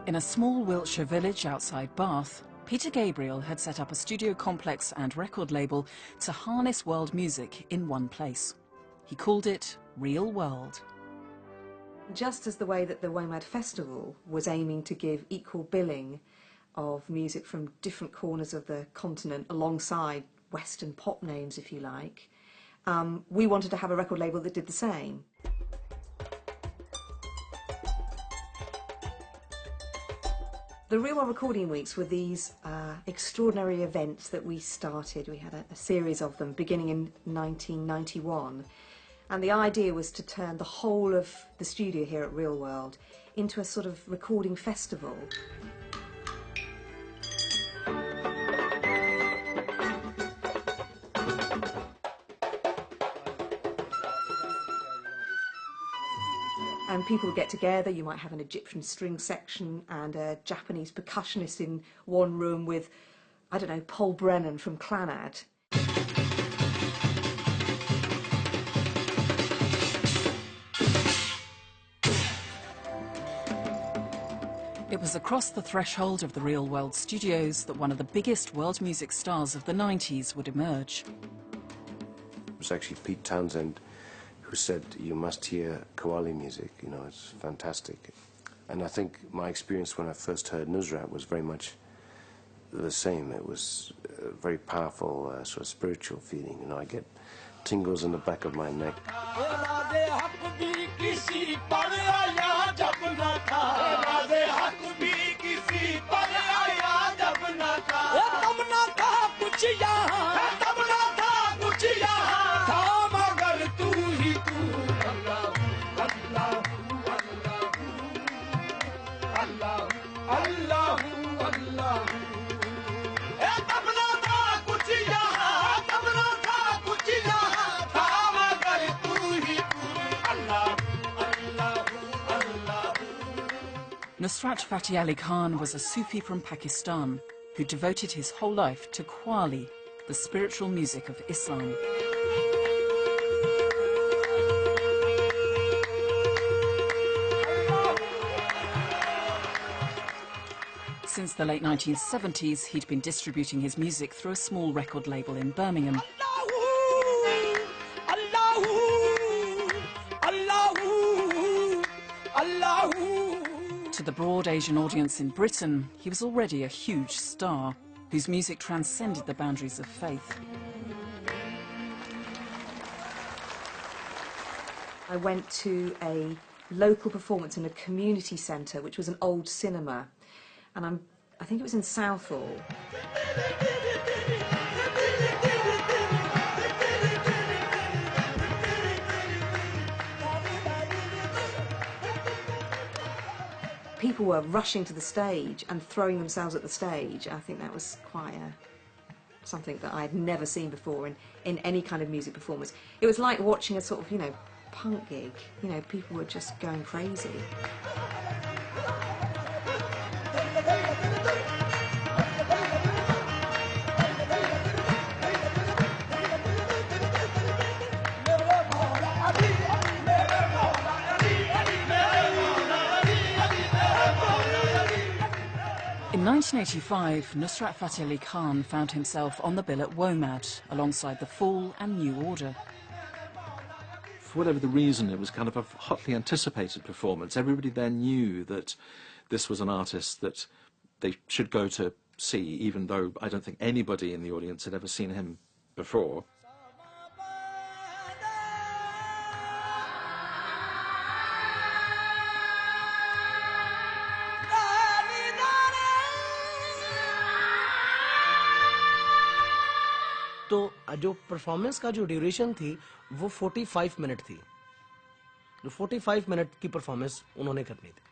In a small Wiltshire village outside Bath, Peter Gabriel had set up a studio complex and record label to harness world music in one place. He called it Real World. Just as the way that the WOMAD Festival was aiming to give equal billing of music from different corners of the continent alongside Western pop names, if you like, we wanted to have a record label that did the same. The Real World Recording Weeks were these extraordinary events that we started. We had a series of them beginning in 1991. And the idea was to turn the whole of the studio here at Real World into a sort of recording festival. And people would get together. You might have an Egyptian string section and a Japanese percussionist in one room with, I don't know, Paul Brennan from Clannad. It was across the threshold of the Real World studios that one of the biggest world music stars of the 90s would emerge. It was actually Pete Townsend who said, "You must hear Qawwali music, you know, it's fantastic." And I think my experience when I first heard Nusrat was very much the same. It was a very powerful, sort of spiritual feeling, you know. I get tingles in the back of my neck. Nusrat Fateh Ali Khan was a Sufi from Pakistan who devoted his whole life to Qawwali, the spiritual music of Islam. Since the late 1970s, he'd been distributing his music through a small record label in Birmingham. To the broad Asian audience in Britain, he was already a huge star, whose music transcended the boundaries of faith. I went to a local performance in a community centre, which was an old cinema, and I think it was in Southall. People were rushing to the stage and throwing themselves at the stage. I think that was quite something that I had never seen before in any kind of music performance. It was like watching a sort of, you know, punk gig. You know, people were just going crazy. In 1985, Nusrat Fateh Ali Khan found himself on the bill at WOMAD, alongside The Fall and New Order. For whatever the reason, it was kind of a hotly anticipated performance. Everybody there knew that this was an artist that they should go to see, even though I don't think anybody in the audience had ever seen him before. तो जो performance का जो duration थी वो 45 minute थी, जो 45 minute की performance उन्होंने करनी थी।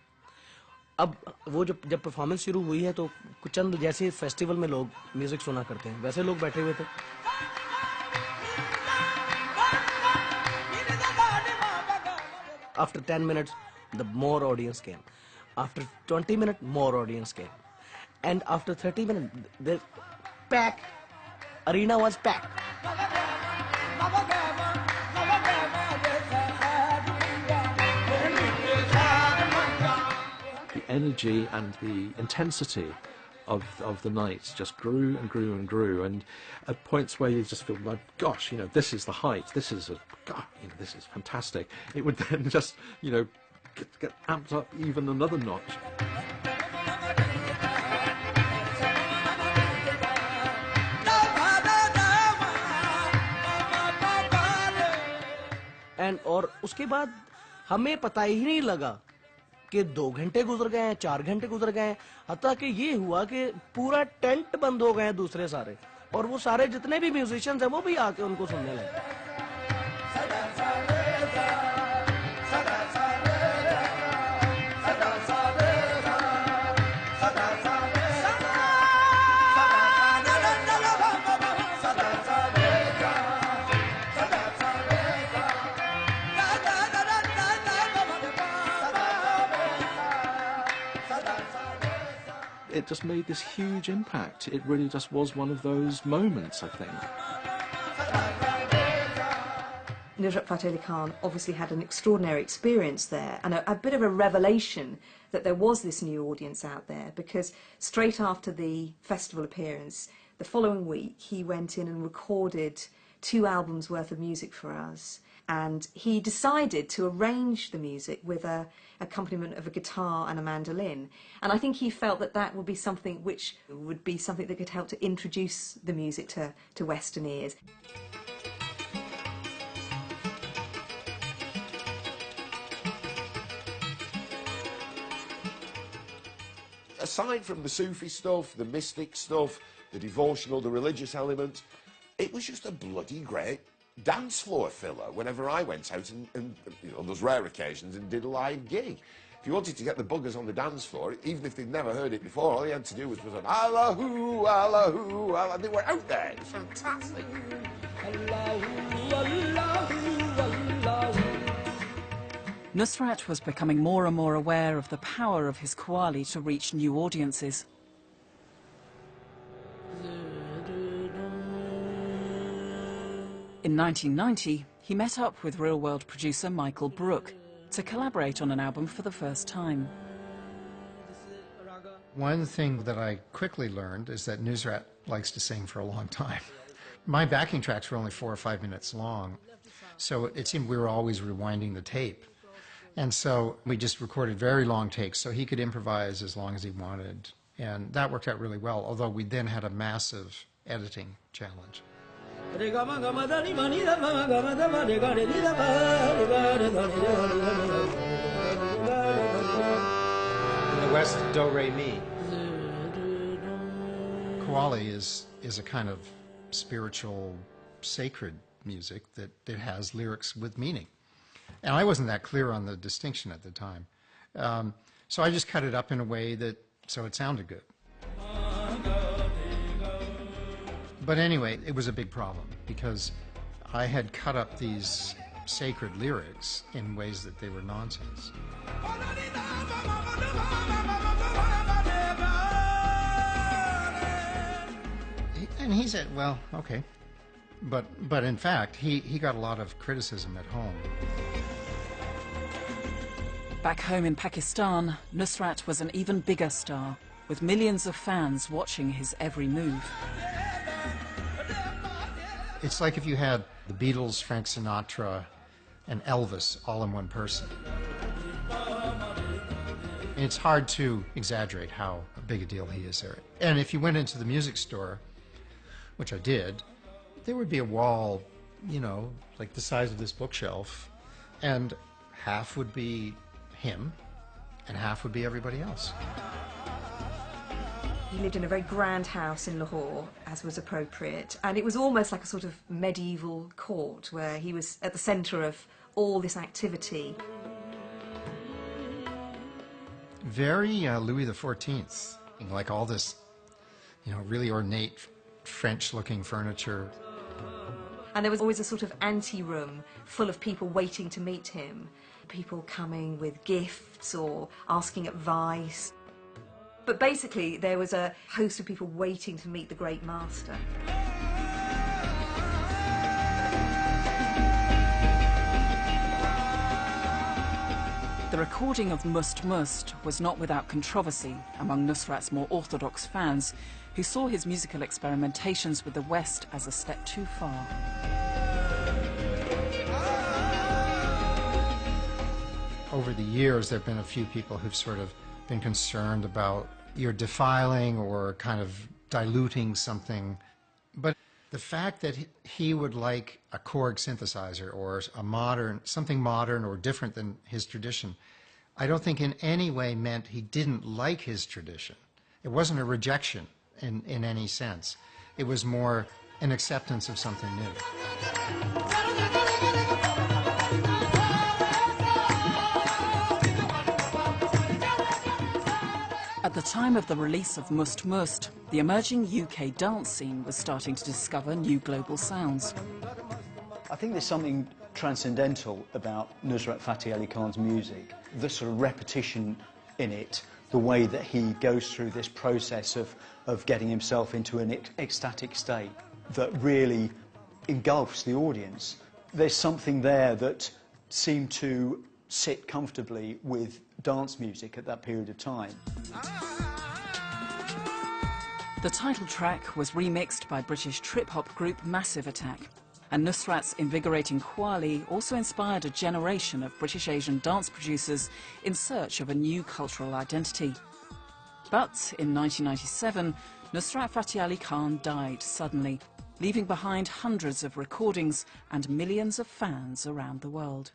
अब वो जब परफॉर्मेंस शुरू हुई है तो चंद जैसे फेस्टिवल में लोग म्यूजिक सुना करते हैं वैसे लोग बैठे हुए थे। After 10 minutes, the more audience came. After 20 minutes, more audience came. And after 30 minutes, the packed. Arena was packed. The energy and the intensity of the night just grew and grew and grew, and at points where you just feel like, gosh, you know, this is the height, this is this is fantastic. It would then just, you know, get amped up even another notch. और उसके बाद हमें पता ही नहीं लगा कि 2 घंटे गुजर गए हैं, 4 घंटे गुजर गए हैं, हत्ता कि ये हुआ कि पूरा टेंट बंद हो गए हैं दूसरे सारे, और वो सारे जितने भी म्यूजिशियंस हैं वो भी आके उनको सुनने लगे। It just made this huge impact. It really just was one of those moments, I think. Nusrat Fateh Khan obviously had an extraordinary experience there, and a bit of a revelation that there was this new audience out there, because straight after the festival appearance, the following week, he went in and recorded 2 albums worth of music for us. And he decided to arrange the music with an accompaniment of a guitar and a mandolin. And I think he felt that that would be something that could help to introduce the music to Western ears. Aside from the Sufi stuff, the mystic stuff, the devotional, the religious element, it was just a bloody great dance floor filler whenever I went out and you know, on those rare occasions, and did a live gig. If you wanted to get the buggers on the dance floor, even if they'd never heard it before, all you had to do was an Allahu, Allahu, Allah, and they were out there. It was fantastic. Nusrat was becoming more and more aware of the power of his qawwali to reach new audiences. In 1990, he met up with real-world producer Michael Brook to collaborate on an album for the first time. One thing that I quickly learned is that Nusrat likes to sing for a long time. My backing tracks were only 4 or 5 minutes long, so it seemed we were always rewinding the tape. And so we just recorded very long takes so he could improvise as long as he wanted. And that worked out really well, although we then had a massive editing challenge. In the West, do, re, mi. Qawwali is a kind of spiritual, sacred music that has lyrics with meaning. And I wasn't that clear on the distinction at the time. So I just cut it up in a way so it sounded good. But anyway, it was a big problem because I had cut up these sacred lyrics in ways that they were nonsense. And he said, well, okay. But in fact, he got a lot of criticism at home. Back home in Pakistan, Nusrat was an even bigger star, with millions of fans watching his every move. It's like if you had the Beatles, Frank Sinatra, and Elvis all in one person. It's hard to exaggerate how big a deal he is there. And if you went into the music store, which I did, there would be a wall, you know, like the size of this bookshelf, and half would be him, and half would be everybody else. He lived in a very grand house in Lahore, as was appropriate, and it was almost like a sort of medieval court where he was at the centre of all this activity. Very Louis XIV, like all this, you know, really ornate French-looking furniture. And there was always a sort of ante-room full of people waiting to meet him. People coming with gifts or asking advice. But basically, there was a host of people waiting to meet the great master. The recording of Must Must was not without controversy among Nusrat's more orthodox fans, who saw his musical experimentations with the West as a step too far. Over the years, there have been a few people who've sort of been concerned about you're defiling or kind of diluting something. But the fact that he would like a Korg synthesizer or something modern or different than his tradition, I don't think in any way meant he didn't like his tradition. It wasn't a rejection in any sense. It was more an acceptance of something new. At the time of the release of Must Must, the emerging UK dance scene was starting to discover new global sounds. I think there's something transcendental about Nusrat Fateh Ali Khan's music, the sort of repetition in it, the way that he goes through this process of getting himself into an ecstatic state that really engulfs the audience. There's something there that seemed to sit comfortably with dance music at that period of time. The title track was remixed by British trip-hop group Massive Attack, and Nusrat's invigorating qawwali also inspired a generation of British Asian dance producers in search of a new cultural identity. But in 1997, Nusrat Fateh Ali Khan died suddenly, leaving behind hundreds of recordings and millions of fans around the world.